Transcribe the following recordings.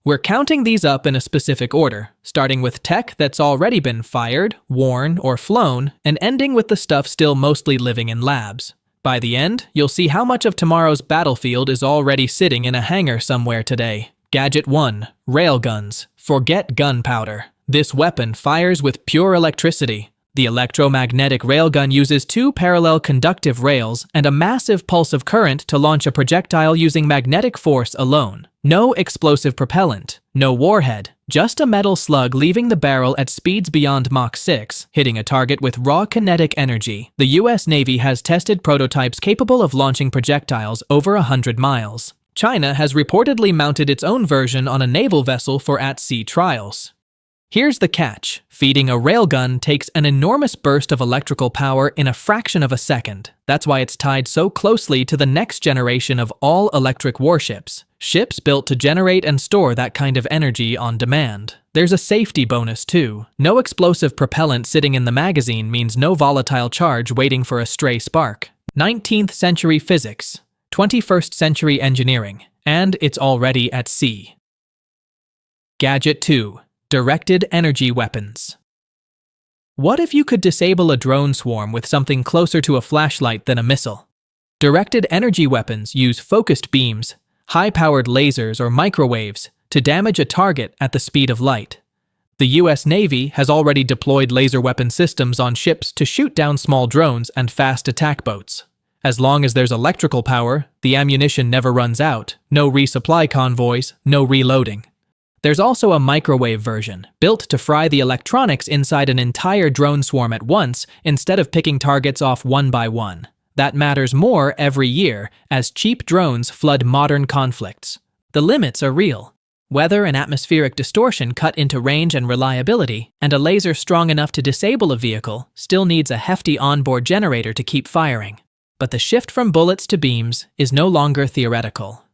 We're counting these up in a specific order, starting with tech that's already been fired, worn, or flown, and ending with the stuff still mostly living in labs. By the end, you'll see how much of tomorrow's battlefield is already sitting in a hangar somewhere today. Gadget 1. Railguns. Forget gunpowder. This weapon fires with pure electricity. The electromagnetic railgun uses 2 parallel conductive rails and a massive pulse of current to launch a projectile using magnetic force alone. No explosive propellant, no warhead, just a metal slug leaving the barrel at speeds beyond Mach 6, hitting a target with raw kinetic energy. The US Navy has tested prototypes capable of launching projectiles over 100 miles. China has reportedly mounted its own version on a naval vessel for at-sea trials. Here's the catch. Feeding a railgun takes an enormous burst of electrical power in a fraction of a second. That's why it's tied so closely to the next generation of all-electric warships. Ships built to generate and store that kind of energy on demand. There's a safety bonus too. No explosive propellant sitting in the magazine means no volatile charge waiting for a stray spark. 19th century physics, 21st century engineering, and it's already at sea. Gadget 2. Directed energy weapons. What if you could disable a drone swarm with something closer to a flashlight than a missile? Directed energy weapons use focused beams, high-powered lasers or microwaves to damage a target at the speed of light. The US Navy has already deployed laser weapon systems on ships to shoot down small drones and fast attack boats. As long as there's electrical power, the ammunition never runs out. No resupply convoys, no reloading. There's also a microwave version, built to fry the electronics inside an entire drone swarm at once instead of picking targets off one by one. That matters more every year as cheap drones flood modern conflicts. The limits are real. Weather and atmospheric distortion cut into range and reliability, and a laser strong enough to disable a vehicle still needs a hefty onboard generator to keep firing. But the shift from bullets to beams is no longer theoretical.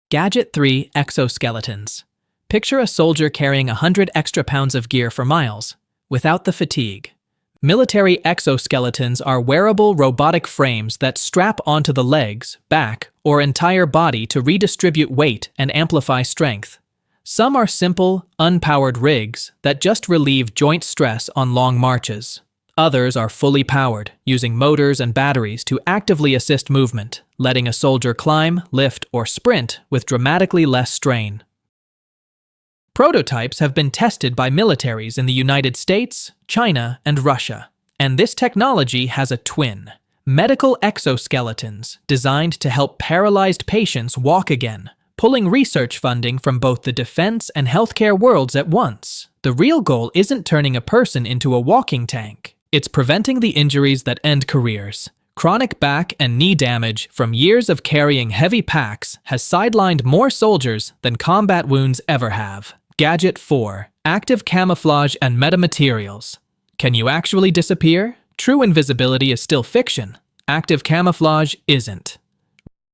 Gadget 3. Exoskeletons. Picture a soldier carrying 100 extra pounds of gear for miles, without the fatigue. Military exoskeletons are wearable robotic frames that strap onto the legs, back, or entire body to redistribute weight and amplify strength. Some are simple, unpowered rigs that just relieve joint stress on long marches. Others are fully powered, using motors and batteries to actively assist movement, letting a soldier climb, lift, or sprint with dramatically less strain. Prototypes have been tested by militaries in the United States, China, and Russia. And this technology has a twin: medical exoskeletons designed to help paralyzed patients walk again, pulling research funding from both the defense and healthcare worlds at once. The real goal isn't turning a person into a walking tank. It's preventing the injuries that end careers. Chronic back and knee damage from years of carrying heavy packs has sidelined more soldiers than combat wounds ever have. Gadget 4. Active camouflage and metamaterials. Can you actually disappear? True invisibility is still fiction. Active camouflage isn't.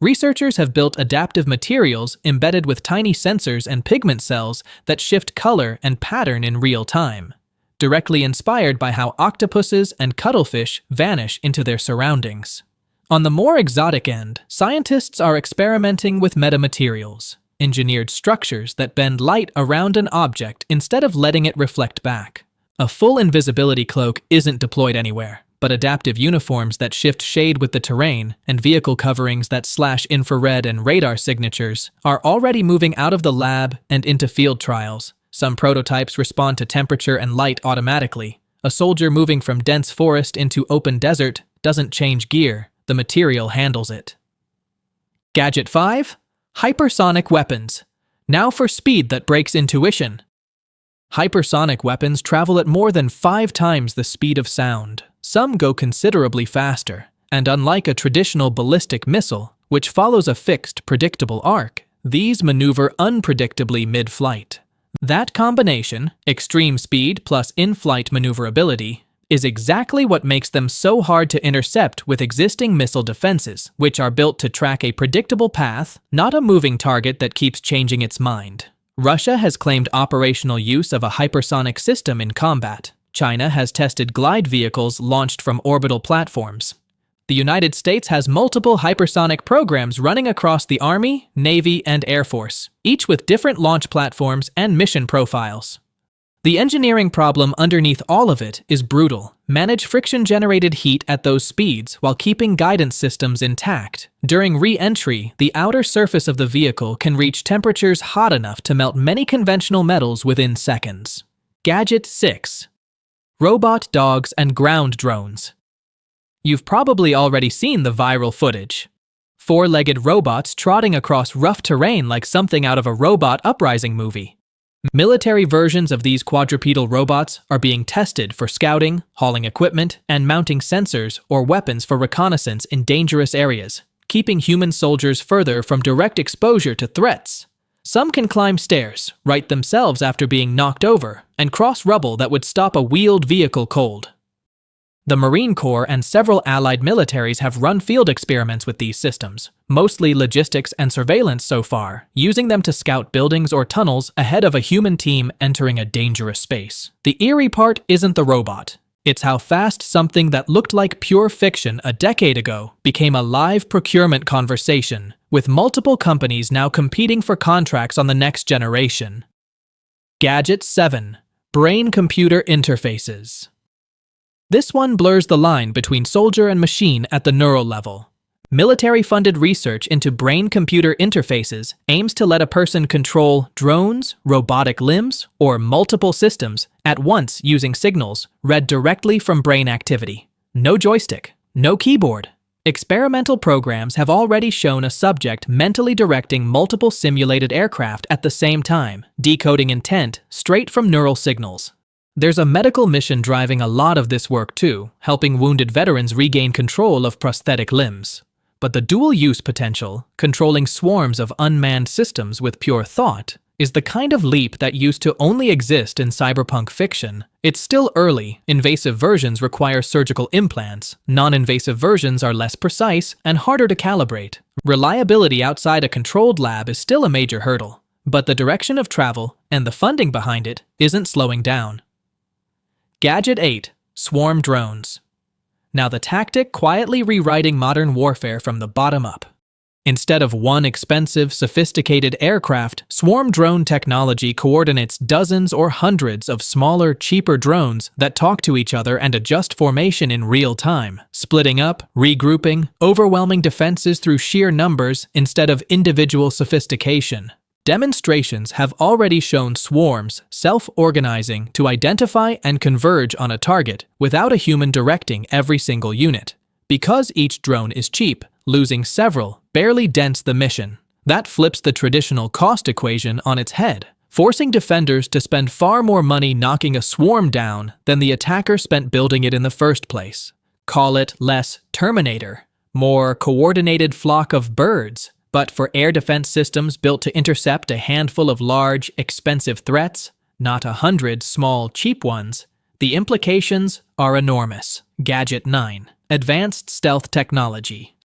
Researchers have built adaptive materials embedded with tiny sensors and pigment cells that shift color and pattern in real time, directly inspired by how octopuses and cuttlefish vanish into their surroundings. On the more exotic end, scientists are experimenting with metamaterials, engineered structures that bend light around an object instead of letting it reflect back. A full invisibility cloak isn't deployed anywhere, but adaptive uniforms that shift shade with the terrain and vehicle coverings that slash infrared and radar signatures are already moving out of the lab and into field trials. Some prototypes respond to temperature and light automatically. A soldier moving from dense forest into open desert doesn't change gear, the material handles it. Gadget 5. Hypersonic weapons. Now for speed that breaks intuition. Hypersonic weapons travel at more than 5 times the speed of sound. Some go considerably faster, and unlike a traditional ballistic missile, which follows a fixed, predictable arc, these maneuver unpredictably mid-flight. That combination, extreme speed plus in-flight maneuverability, is exactly what makes them so hard to intercept with existing missile defenses, which are built to track a predictable path, not a moving target that keeps changing its mind. Russia has claimed operational use of a hypersonic system in combat. China has tested glide vehicles launched from orbital platforms. The United States has multiple hypersonic programs running across the Army, Navy, and Air Force, each with different launch platforms and mission profiles. The engineering problem underneath all of it is brutal. Manage friction-generated heat at those speeds while keeping guidance systems intact. During re-entry, the outer surface of the vehicle can reach temperatures hot enough to melt many conventional metals within seconds. Gadget 6. Robot dogs and ground drones. You've probably already seen the viral footage. Four-legged robots trotting across rough terrain like something out of a robot uprising movie. Military versions of these quadrupedal robots are being tested for scouting, hauling equipment, and mounting sensors or weapons for reconnaissance in dangerous areas, keeping human soldiers further from direct exposure to threats. Some can climb stairs, right themselves after being knocked over, and cross rubble that would stop a wheeled vehicle cold. The Marine Corps and several allied militaries have run field experiments with these systems, mostly logistics and surveillance so far, using them to scout buildings or tunnels ahead of a human team entering a dangerous space. The eerie part isn't the robot. It's how fast something that looked like pure fiction a decade ago became a live procurement conversation, with multiple companies now competing for contracts on the next generation. Gadget 7. Brain-computer interfaces. This one blurs the line between soldier and machine at the neural level. Military-funded research into brain-computer interfaces aims to let a person control drones, robotic limbs, or multiple systems at once using signals read directly from brain activity. No joystick, no keyboard. Experimental programs have already shown a subject mentally directing multiple simulated aircraft at the same time, decoding intent straight from neural signals. There's a medical mission driving a lot of this work too, helping wounded veterans regain control of prosthetic limbs. But the dual-use potential, controlling swarms of unmanned systems with pure thought, is the kind of leap that used to only exist in cyberpunk fiction. It's still early. Invasive versions require surgical implants. Non-invasive versions are less precise and harder to calibrate. Reliability outside a controlled lab is still a major hurdle. But the direction of travel, and the funding behind it, isn't slowing down. Gadget 8. Swarm drones. Now the tactic quietly rewriting modern warfare from the bottom up. Instead of one expensive, sophisticated aircraft, swarm drone technology coordinates dozens or hundreds of smaller, cheaper drones that talk to each other and adjust formation in real time, splitting up, regrouping, overwhelming defenses through sheer numbers instead of individual sophistication. Demonstrations have already shown swarms self-organizing to identify and converge on a target without a human directing every single unit. Because each drone is cheap, losing several barely dents the mission. That flips the traditional cost equation on its head, forcing defenders to spend far more money knocking a swarm down than the attacker spent building it in the first place. Call it less Terminator, more coordinated flock of birds. But for air defense systems built to intercept a handful of large, expensive threats, not 100 small, cheap ones, the implications are enormous. Gadget 9. Advanced stealth technology.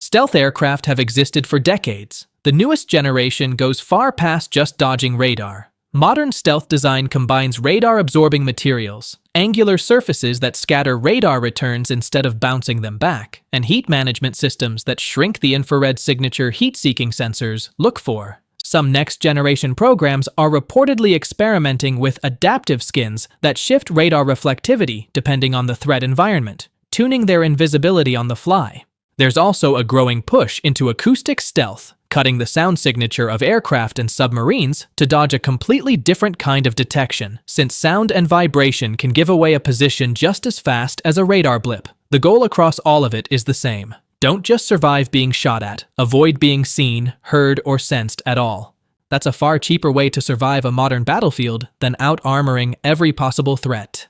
Stealth aircraft have existed for decades. The newest generation goes far past just dodging radar. Modern stealth design combines radar-absorbing materials, angular surfaces that scatter radar returns instead of bouncing them back, and heat management systems that shrink the infrared signature heat-seeking sensors look for. Some next-generation programs are reportedly experimenting with adaptive skins that shift radar reflectivity depending on the threat environment, tuning their invisibility on the fly. There's also a growing push into acoustic stealth, cutting the sound signature of aircraft and submarines to dodge a completely different kind of detection, since sound and vibration can give away a position just as fast as a radar blip. The goal across all of it is the same. Don't just survive being shot at, avoid being seen, heard, or sensed at all. That's a far cheaper way to survive a modern battlefield than out-armoring every possible threat.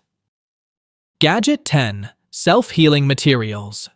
Gadget 10. Self-healing materials.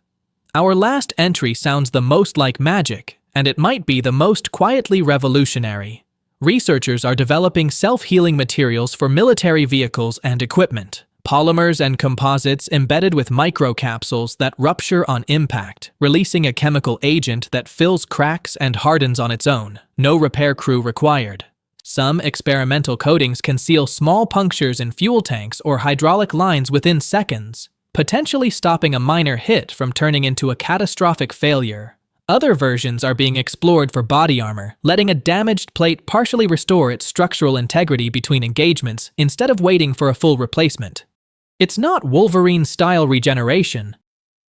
Our last entry sounds the most like magic, and it might be the most quietly revolutionary. Researchers are developing self-healing materials for military vehicles and equipment. Polymers and composites embedded with microcapsules that rupture on impact, releasing a chemical agent that fills cracks and hardens on its own. No repair crew required. Some experimental coatings can seal small punctures in fuel tanks or hydraulic lines within seconds. potentially stopping a minor hit from turning into a catastrophic failure. Other versions are being explored for body armor, letting a damaged plate partially restore its structural integrity between engagements instead of waiting for a full replacement. It's not Wolverine-style regeneration,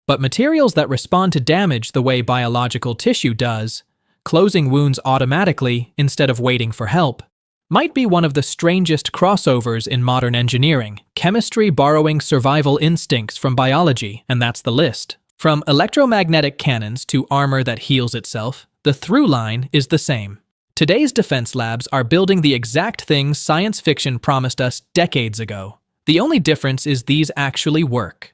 but materials that respond to damage the way biological tissue does, closing wounds automatically instead of waiting for help, might be one of the strangest crossovers in modern engineering. Chemistry borrowing survival instincts from biology, and that's the list. From electromagnetic cannons to armor that heals itself, the through line is the same. Today's defense labs are building the exact things science fiction promised us decades ago. The only difference is these actually work.